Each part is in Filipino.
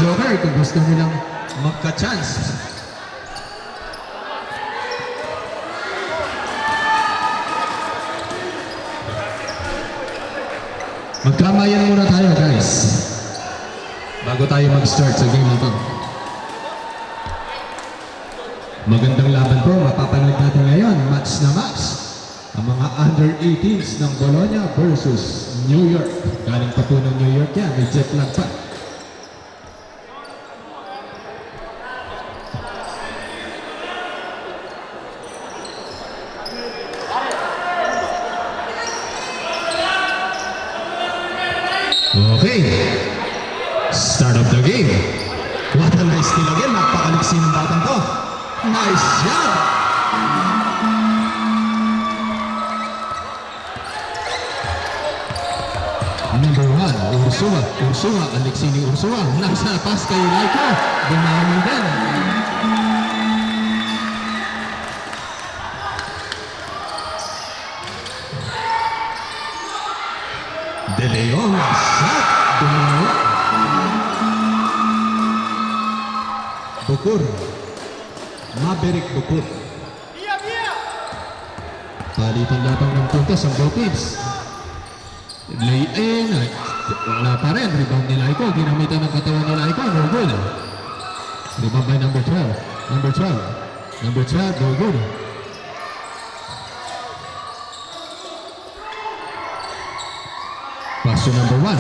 Joker kung gusto nilang magka-chance. Magkamayan muna tayo guys bago tayo mag-start sa game na to. Magandang laban po mapapanood natin ngayon, match na match. Ang mga under 18s ng Bologna versus New York. Galing pa po ng New York yan, may jet lag pa. Okay, start of the game. What a nice steal again, napakaliksi ng batang to. Nice shot! Number 1, Ursua. Ursua, aliksi ni Ursua. Nasa pass kay Laiko. Bumawi din. De Leon, shot. Bumawi. Bukur. Maverick Bukur. Palitan labang ng puntos ang both teams. Lay-in, wala pa rin. Rebound ni Laiko, ginamitan ng katawan ni Laiko, no good. Rebound by number 12. Number 12, no good. Pass to number 1.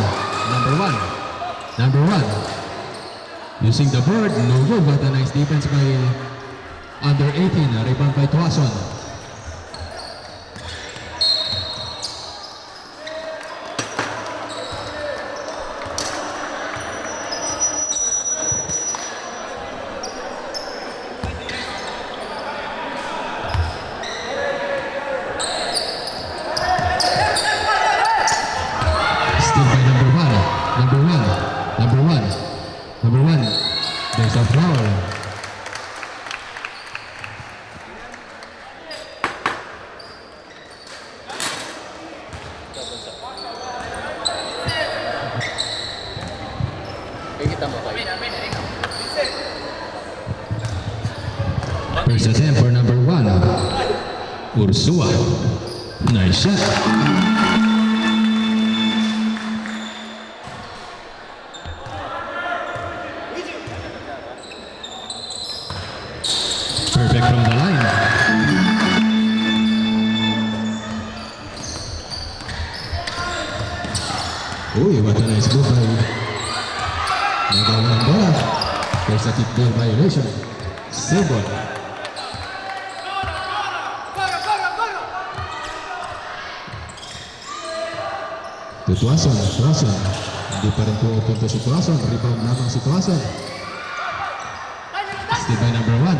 Using the board, no good. What a nice defense by under 18. Rebound by Tuason. Number one. There's a foul. First attempt for number 1. Ursua. Nice shot. Perfect from the line. Uy, what a nice move by nagawa ng bola. There's a kick goal violation. Sebon. To Tuason. Hindi pa rin pupunta si Tuason. Rebound lamang si Tuason. Still by number 1.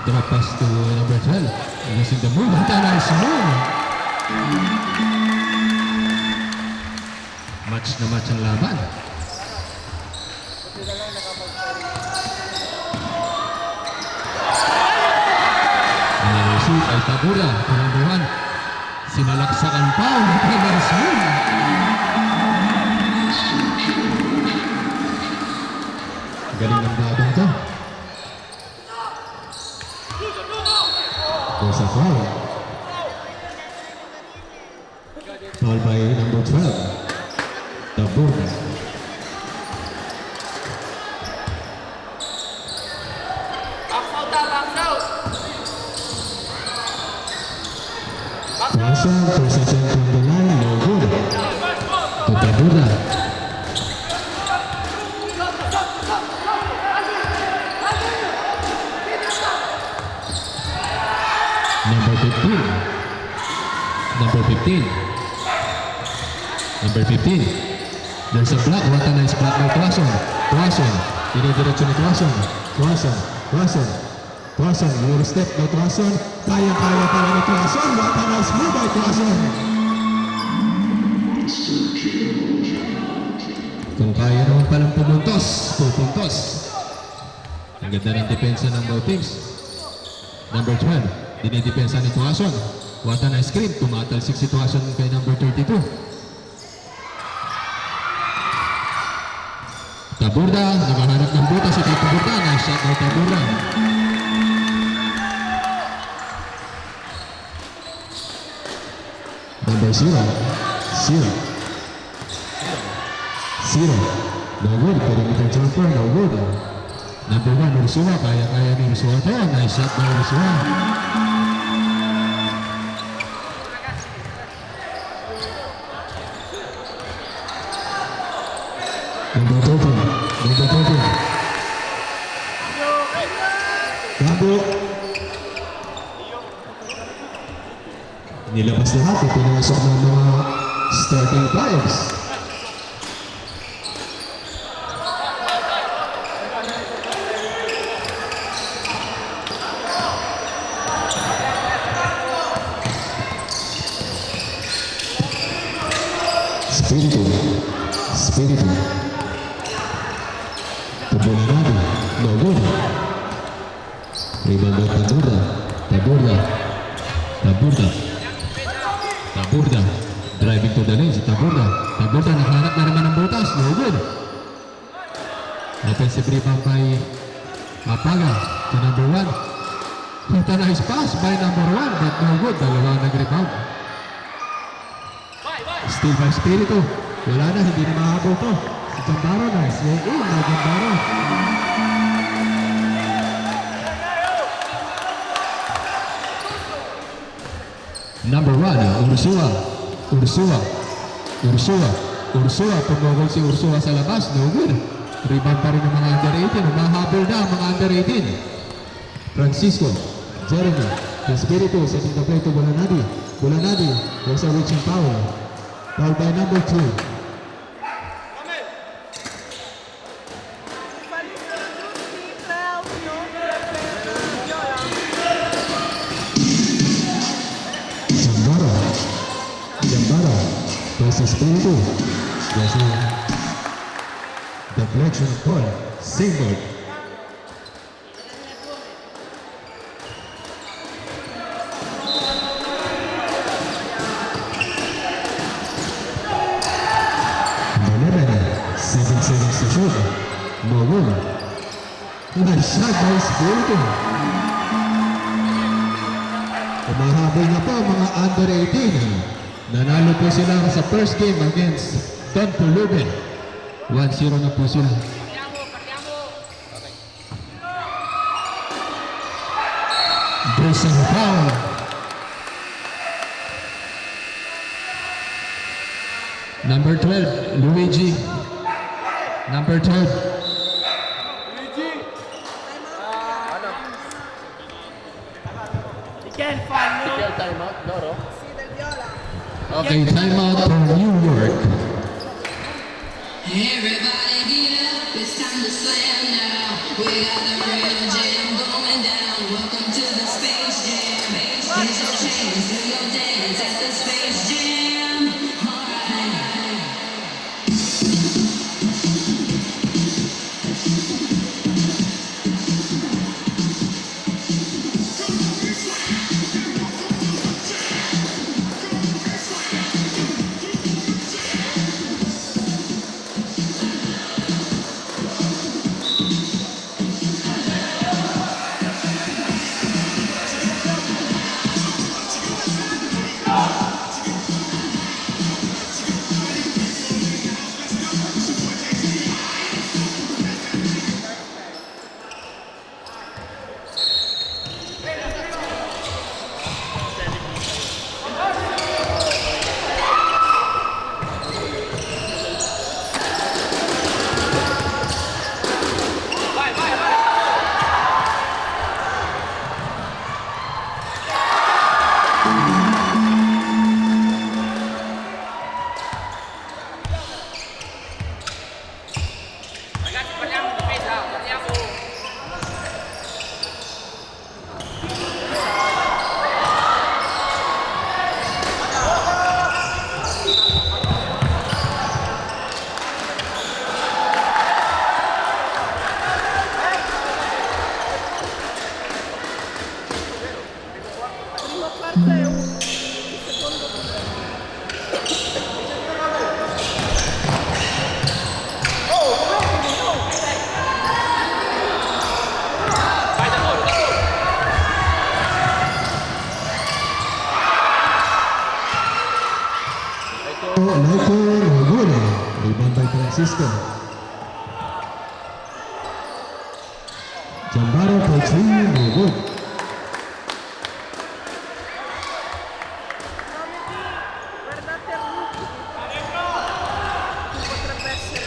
Drop pass to number 12. Using the move. What a nice move. Match na match ang laban. Shoot ay Tabura. To number 1. Sinalaksakan pa. What a nice move. Galing ng bagong to. There's a foul. Foul by number 12. Tabura. Tuason, first attempt from the line, no good. To Tabura. Number 15. There's a block. What a nice block by Tuason. Dinidiretso ni Tuason. Lower step by Tuason. Kaya pala ni Tuason. What a nice move by Tuason. Kung kaya naman palang pupuntos. Ang ganda ng depensa ng both teams. Number 12. Dinidepensa ni Tuason. What a nice screen. Tumatalsik si Tuason kay number 32. Taburda, nakahanap ng buta si Taburda. Nice shot by Taburda. Number 0. 0. No good. Perimeter jumper. No good. Number 1, Ursula. Kaya ni Ursula to. Nice shot by Ursula. Number 13. Gabo. Nilabas lahat. Pinasok ng mga starting fives. Spiritu. Taburda. No good. Rebound by Taburda. Driving to the lane si Taburda. Taburda nakahanap na naman ng butas. No good. Offensive rebound by Apaga to number 1. Punta nice pass by number 1 but no good. Dalawa nag-rebound. Still by Spiritu. Wala na, hindi na makahabol to. Si Gambaro, nice. Gambaro. Number 1, Ursula. Pumugol si Ursula sa labas. No good. Rebound pa rin ng mga under 18. Mahabol na ang mga under 18. Francisco. Jeremy. Espiritu. Setting the play to Bulanadi. There's a reaching foul. Foul by number 2. Gambaro. There's Espiritu. There's a deflection call. Single. Seconds to shoot. No good. Nice shot by Espiritu. Umahabol na po ang mga under 18. Nanalo po sila sa first game against Don Puluben. 1-0 na po sila. Bruce and foul. Number 12, Luigi. Number 12. Okay, timeout for New York. Everybody get up, it's time to slam now. We got the real jam going down. Welcome to the Space Jam. Here's your chance, do your dance at the Space Jam. Alright. Loco, no good. Rebound by Francisco. Jambaro for 3, no good. Guardate a Lucky. Potrebbe essere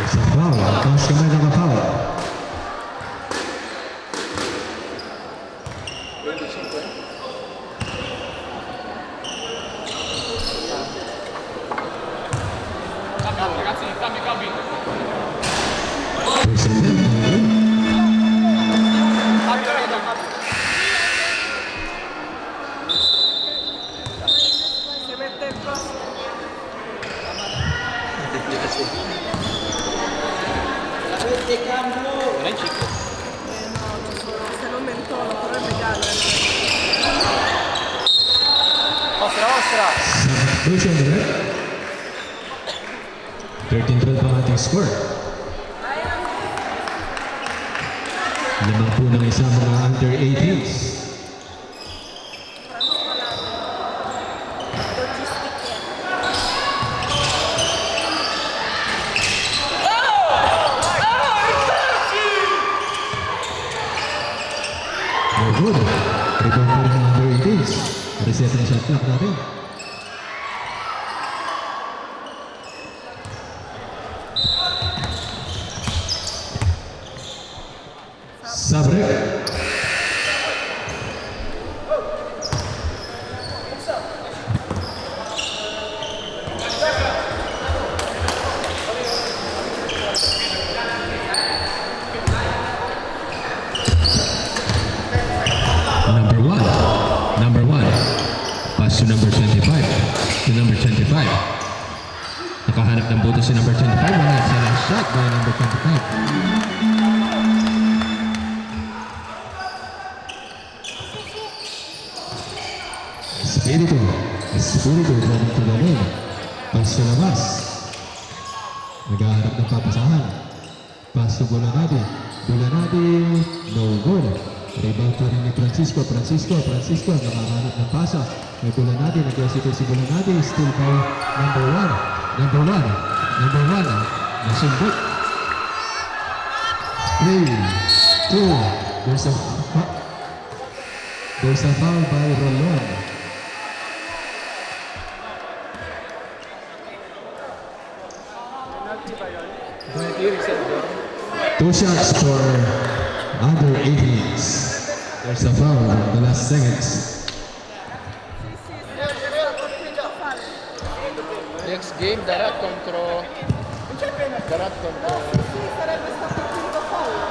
It's a foul. Taas kamay na foul. First and 10, no good. se mette il costo. Se non mentono, però è legale. First and 10. 13-12 ang ating score. Lamang po ng isang mga under 18s. Logistic yan. No good. Rebound pa rin ng under 18s. Reset na shot clock natin. Sabre. Number one. Pass to number 25. To number 25. Nakahanap ng buto si number 25. Wala sa last shot by number 25. Espiritu galing to the lane. Pass sa labas. Naghahanap ng papasahan. Pass to Bulanadi. No good. Rebound pa rin ni Francisco. Nakahanap ng pasa. May Bulanadi. Nag-execute si Bulanadi. Still by number one. Nasumbot. 3, 2. There's a foul by Rolon. Two shots for under 18s. There's a foul in the last seconds. Next game, Darat contro... Sarebbe stato il quinto fallo.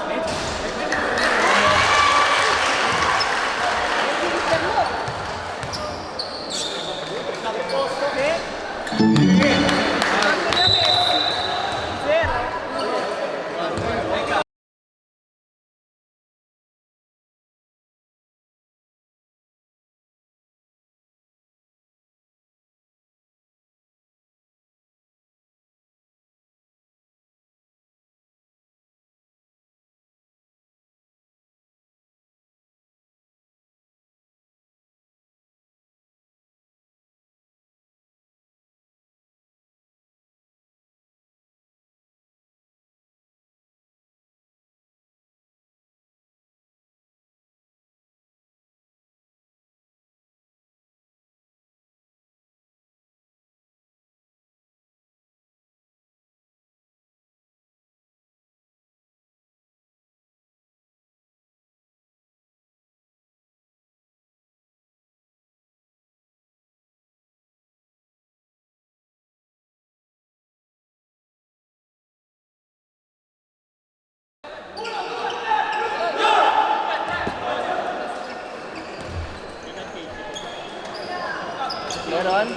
Meron?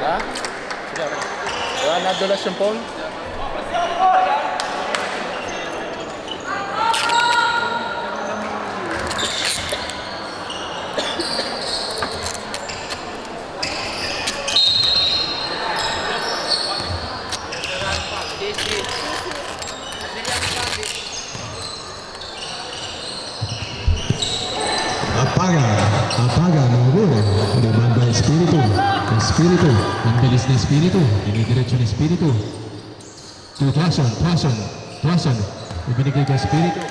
Ha? Sige. Wala nadulas yung phone? Apaga, Nogura. Rebound by Espiritu. Espiritu. Ang bilis na Espiritu. Dinidiretso na Espiritu. To Tuason. Ibinigay kay Espiritu.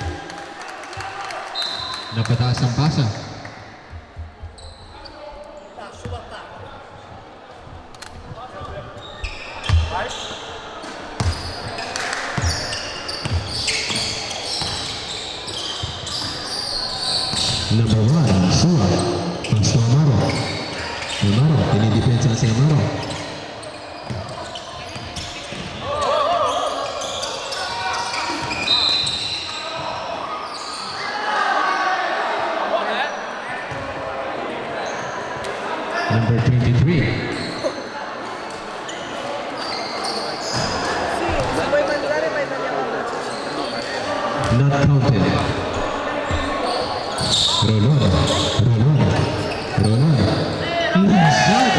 Napataas ang pasa. Number 1, Sua. Pass to Amaro. Amaro, tinidepensa si Amaro. Number 23. Sì, se vuoi mangiare vai da mia mamma. Not counted. Rolon. Inside.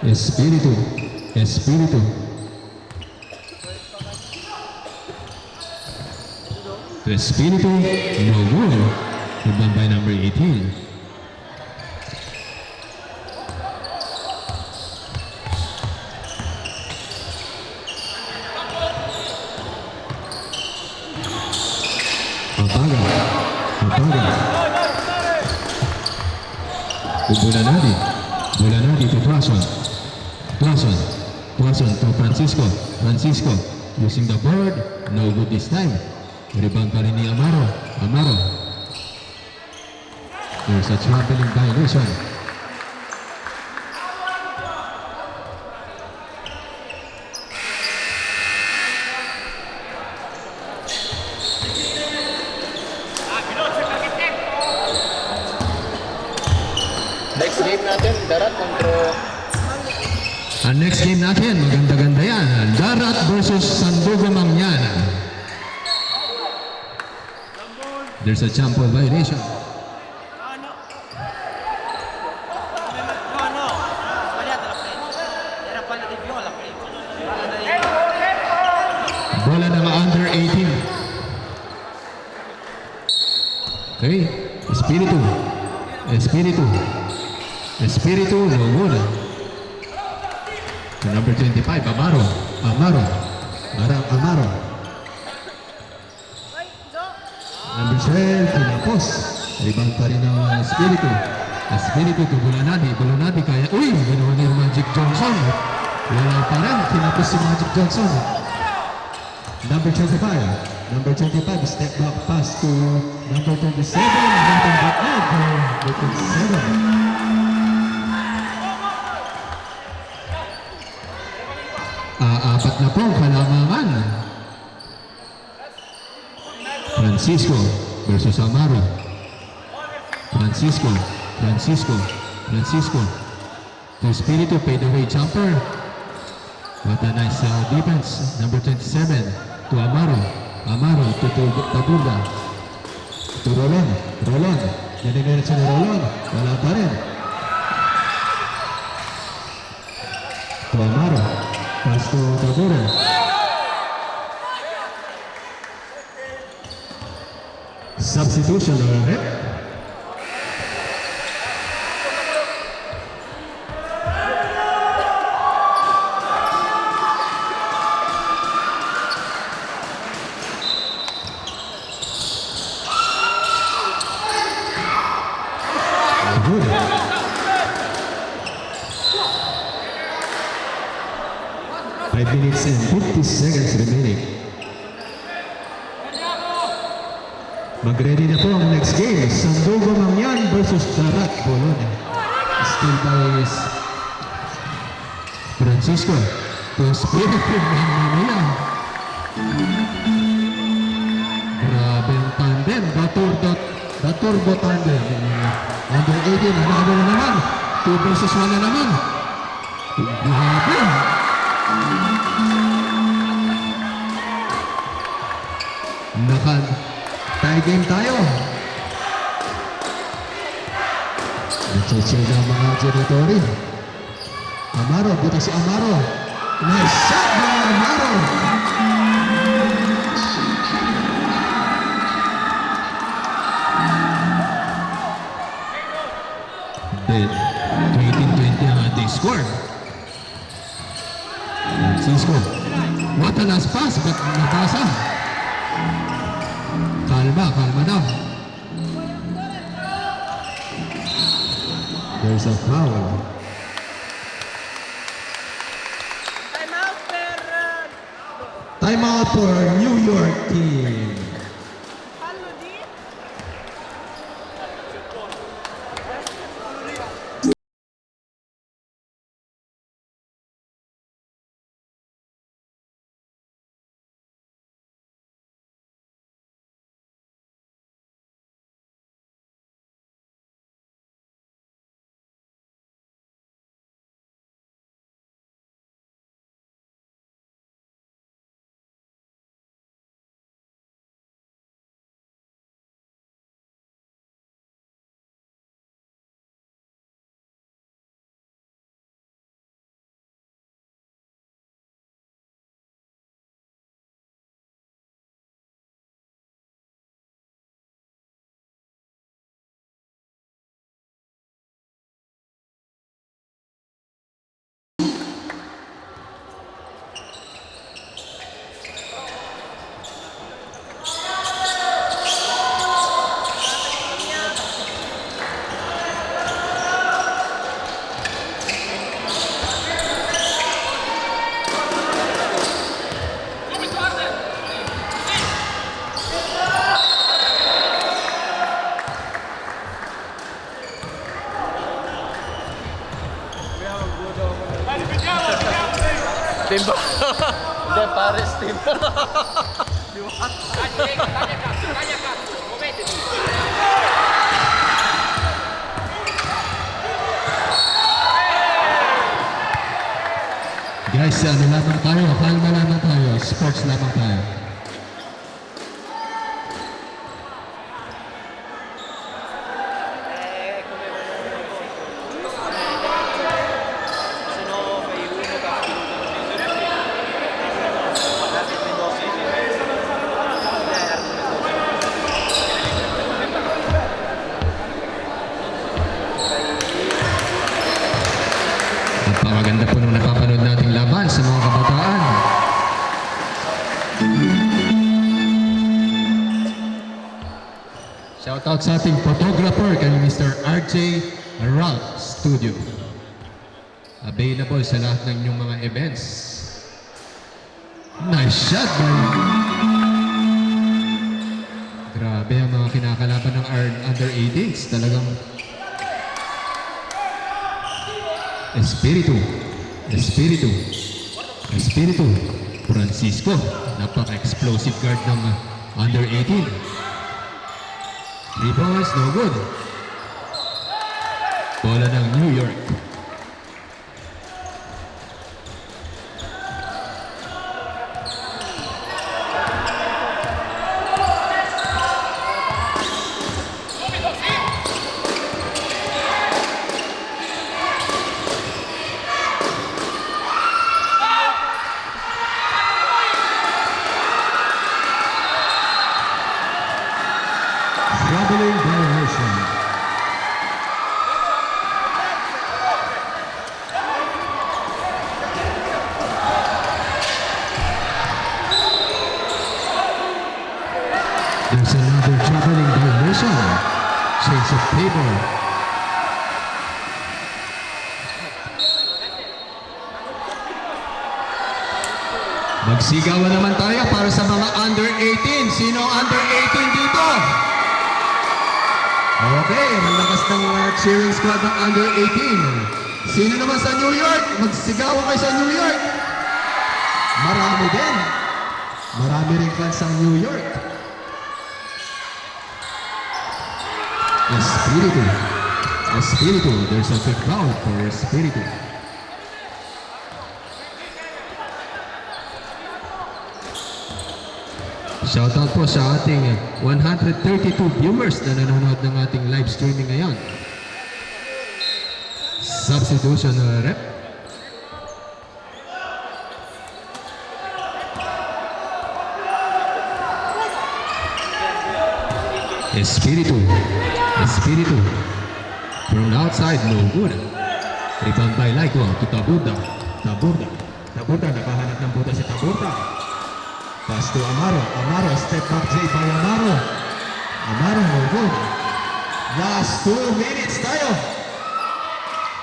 Espiritu. To Espiritu, no goal. Rebound by number 18. Apaga. Bulanadi to Tuason to Francisco. Using the board, no good this time. Rebound pa rin ni Amaro. There's a traveling violation. Next game natin, Darat kontra Ang next game natin, maganda-ganda yan. Darat versus Sandugo Mangyan. There's a champo violation. Bola ng under 18. Okay, Espiritu, no good. To number 25, Amaro. Number 12, Tinapos. Rebound pa rin ng Espiritu to Bulanadi kaya. Uy, ginawa ni Magic Johnson. Wala pa rin, tinapos si Magic Johnson. Number 25, step back pass to number 27. Apat na po kalamangan. Francisco versus Amaro. Francisco. To Espiritu, fade away jumper. What a nice defense. Number 27 to Amaro to Taburda. To Rolon. Dinidiretso ni Rolon. Wala pa rin. To Amaro. Pass to Taburda. Substitution already. Good. 5 minutes and 50 seconds remaining. Mag-ready na po ang next game. Sandugo Mangyan versus Darat Bologna. Still by Francisco. To Espiritu Manila. Turbo Thunder. Under 18, nanalo na naman. 2 versus 1 na naman. Grabe. Tie game tayo. Nagchichill na ang mga janitori. Amaro, buta si Amaro. Nice shot by Amaro. Then, 18-20 ang ating score. Francisco. What a last pass, but nabasa. Kalma daw. There's a foul. Time out for New York team. Team ba? Hindi, Paris team. Guys, ano lamang tayo? Kalma lamang tayo. Sports lamang tayo. Napakaganda po nung napapanood nating laban sa mga kabataan. Shoutout sa ating photographer kay Mr. RJ Ralph Studio. Available sa lahat ng inyong mga events. Nice shot by... Grabe ang mga kinakalaban ng under 18s. Talagang Espiritu Francisco, napaka-explosive guard ng under 18. 3 points, no good. Bola ng New York. Traveling violation. There's another traveling violation. Change of table. Magsigawan naman tayo para sa mga under 18. Sino under 18 dito? Okay, ang lakas ng cheering squad ng under 18. Sino naman sa New York? Magsigawan kayo sa New York. Marami din. Marami rin fans sa New York. Espiritu. Espiritu. There's a quick foul for Espiritu. Shoutout po sa ating 132 viewers na nanonood ng ating live streaming ngayon. Substitution rep. Espiritu. Espiritu. From the outside, no good. Rebound by Laiko to Taburda. Taburda. Taburda, nakahanap ng buta si Taburda. Pass to Amaro. Amaro, step back J by Amaro. Amaro, no good. Last 2 minutes tayo.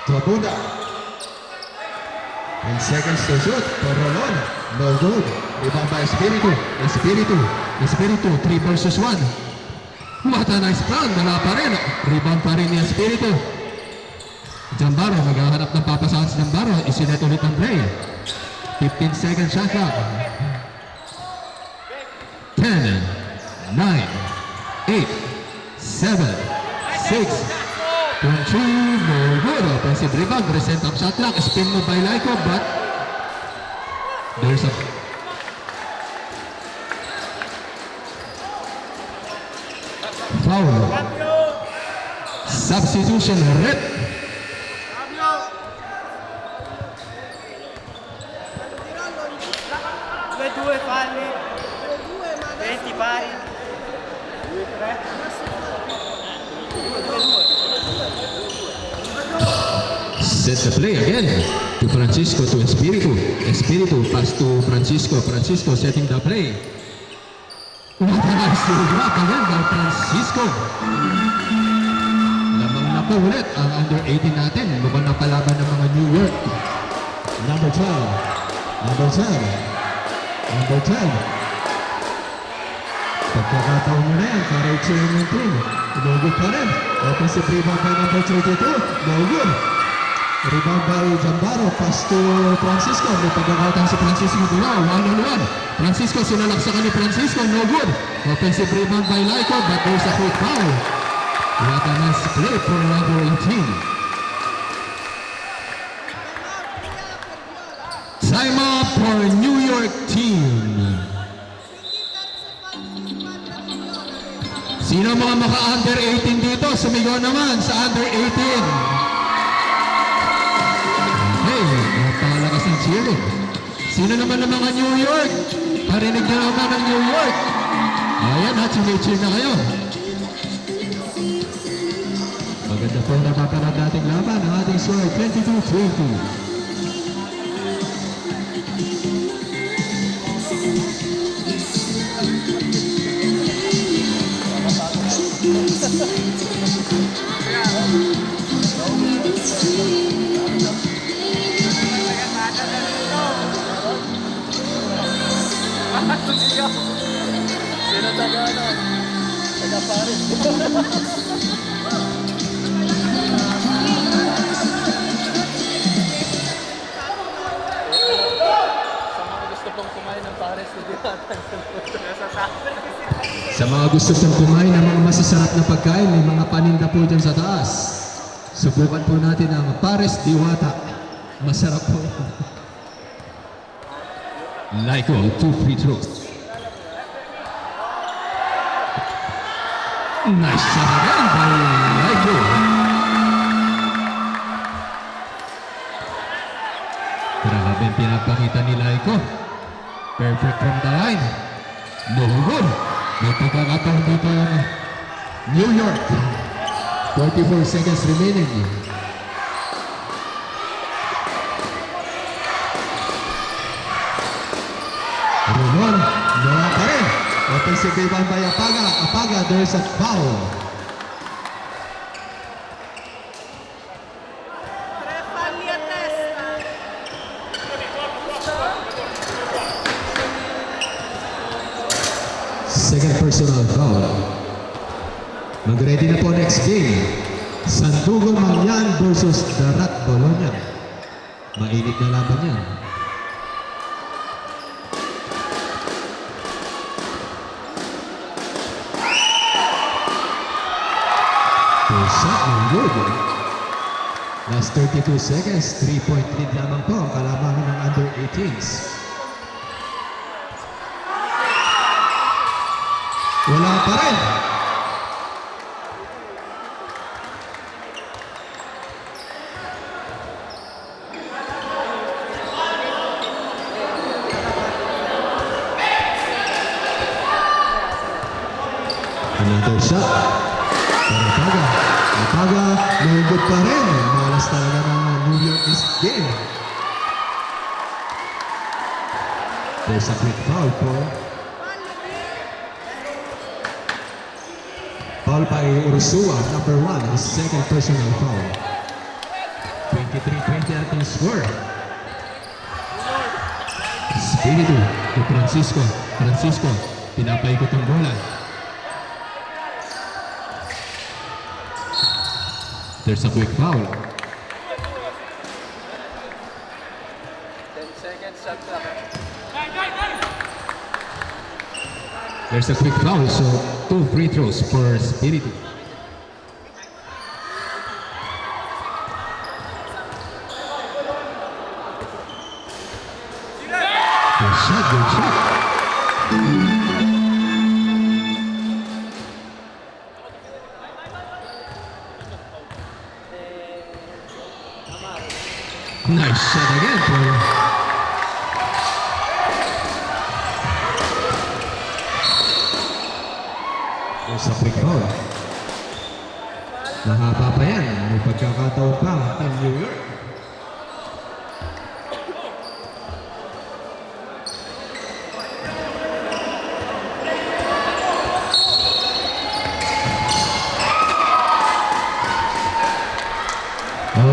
Taburda. 10 seconds to shoot for Rolon. No good. Rebound by Espiritu. Espiritu. Espiritu, 3 versus 1. What a nice plan, wala pa rin. Rebound pa rin ni Espiritu. Jambaro, maghahanap ng papasahan si Jambaro. Isinet ulit ang play. 15 seconds shot clock. 10, 9, 8, 7, 6, 2, no good. Offensive rebound, recent up shot clock. Spin move by Laiko, but there's a foul. Substitution red. Due falli. 20 pari. Set the play again to Francisco to Espiritu. Espiritu pass to Francisco. Francisco setting the play. What a nice drop again by Francisco. Lamang na po ulit ang under 18 natin. Mukhang napalaban ng mga New York. Number 12. Number 12. Number 12. Pagkakataon mo na yan para i-chain yung team. Inugod pa rin. Offensive rebound by number 32. No good. Rebound by Jambaro. Pass to Francisco. May pagkakataon si Francisco Dura. 1-on-1. Francisco, sinalaksakan ni Francisco. No good. Offensive rebound by Laiko, but there's a quick foul. What a nice play for number 18. Time up for New York team. Sino mga maka-under 18 dito? Sumigaw naman sa under 18. Okay, napakalakas ng cheering. Sino naman ng mga New York? Parinig na naman ng New York. Ayan ha, cheer na kayo. Maganda po napapanood nating laban. Ang ating score 22-20. Sino taga ano? Taga Paris. Sa mga gusto pong kumain ng mga masasarap na pagkain, may mga paninda po dyan sa taas. Subukan po natin ang Pares Diwata. Masarap po. Laiko, 2 free throws. Nice shot again by Laiko. Grabe ang pinapakita ni Laiko. Perfect from the line. No good. May pagkakataon dito ang New York. 44 seconds remaining. Rolon, wala pa rin. Offensive rebound by Apaga. Apaga, there's a foul. Tre falli a testa. Second personal foul. Mag-ready na po next game. Sandugo Mangyan versus Darat Bologna. Mainit na laban yan. First shot, no good. Last 32 seconds, 3-point lead lamang po ang kalamangan ng under 18s. Wala pa rin. Another shot. Para Paga, no good pa rin. Malas talaga ng New York East game. There's a quick foul po. Foul by Ursua, number 1, his second personal foul. 23-20 ating score. Espiritu de Francisco. Francisco, pinapaikot ang bola. There's a quick foul. 10 seconds, shot clock. There's a quick foul, so 2 free throws for Espiritu. Good shot, good shot. Nice shot again for there's a quick foul. Mahaba pa yan. May pagkakataon pa ang New York.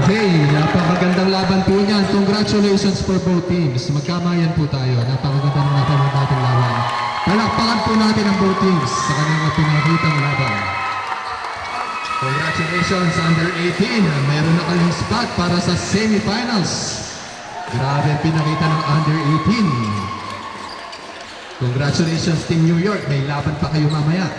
Okay, napakagandang laban po niyan. Congratulations for both teams. Magkamayan po tayo. Napakaganda ng natanong natin laban. Palakpakan po natin ang both teams sa kanilang pinakitang laban. Congratulations, under 18. Meron na kayong spot para sa semifinals. Grabe ang pinakita ng under 18. Congratulations, Team New York. May laban pa kayo mamaya.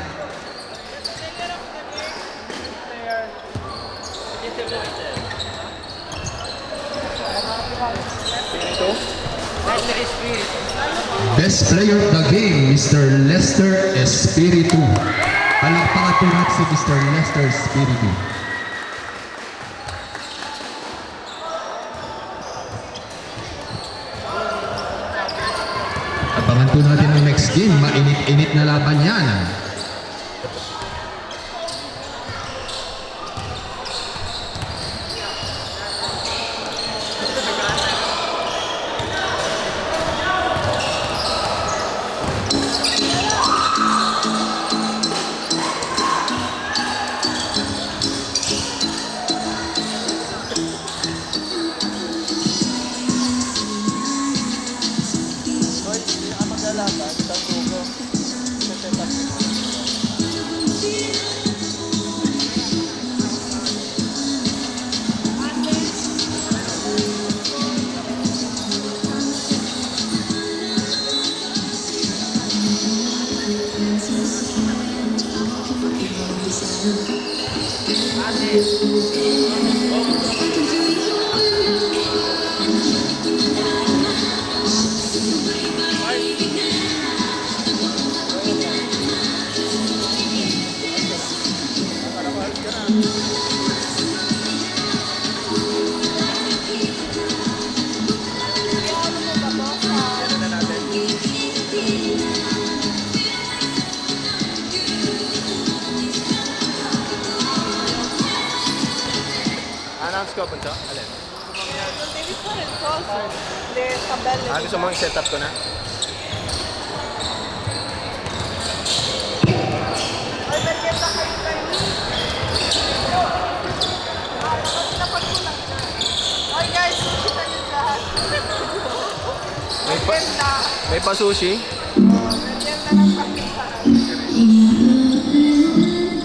Best player of the game, Mr. Lester Espiritu. Palakpakan po natin si Mr. Lester Espiritu. Abangan po natin ang next game. Mainit-init na laban yan. Announce ko, Punto? Alin? Hindi ko rin closer. Hindi, tabel. Gusto mo i-set up ko na? Ay, nagkita kayo kayo. Dapat ko lang na. Ay guys, kita niyo lahat. May pa sushi? Ganda ng pakita.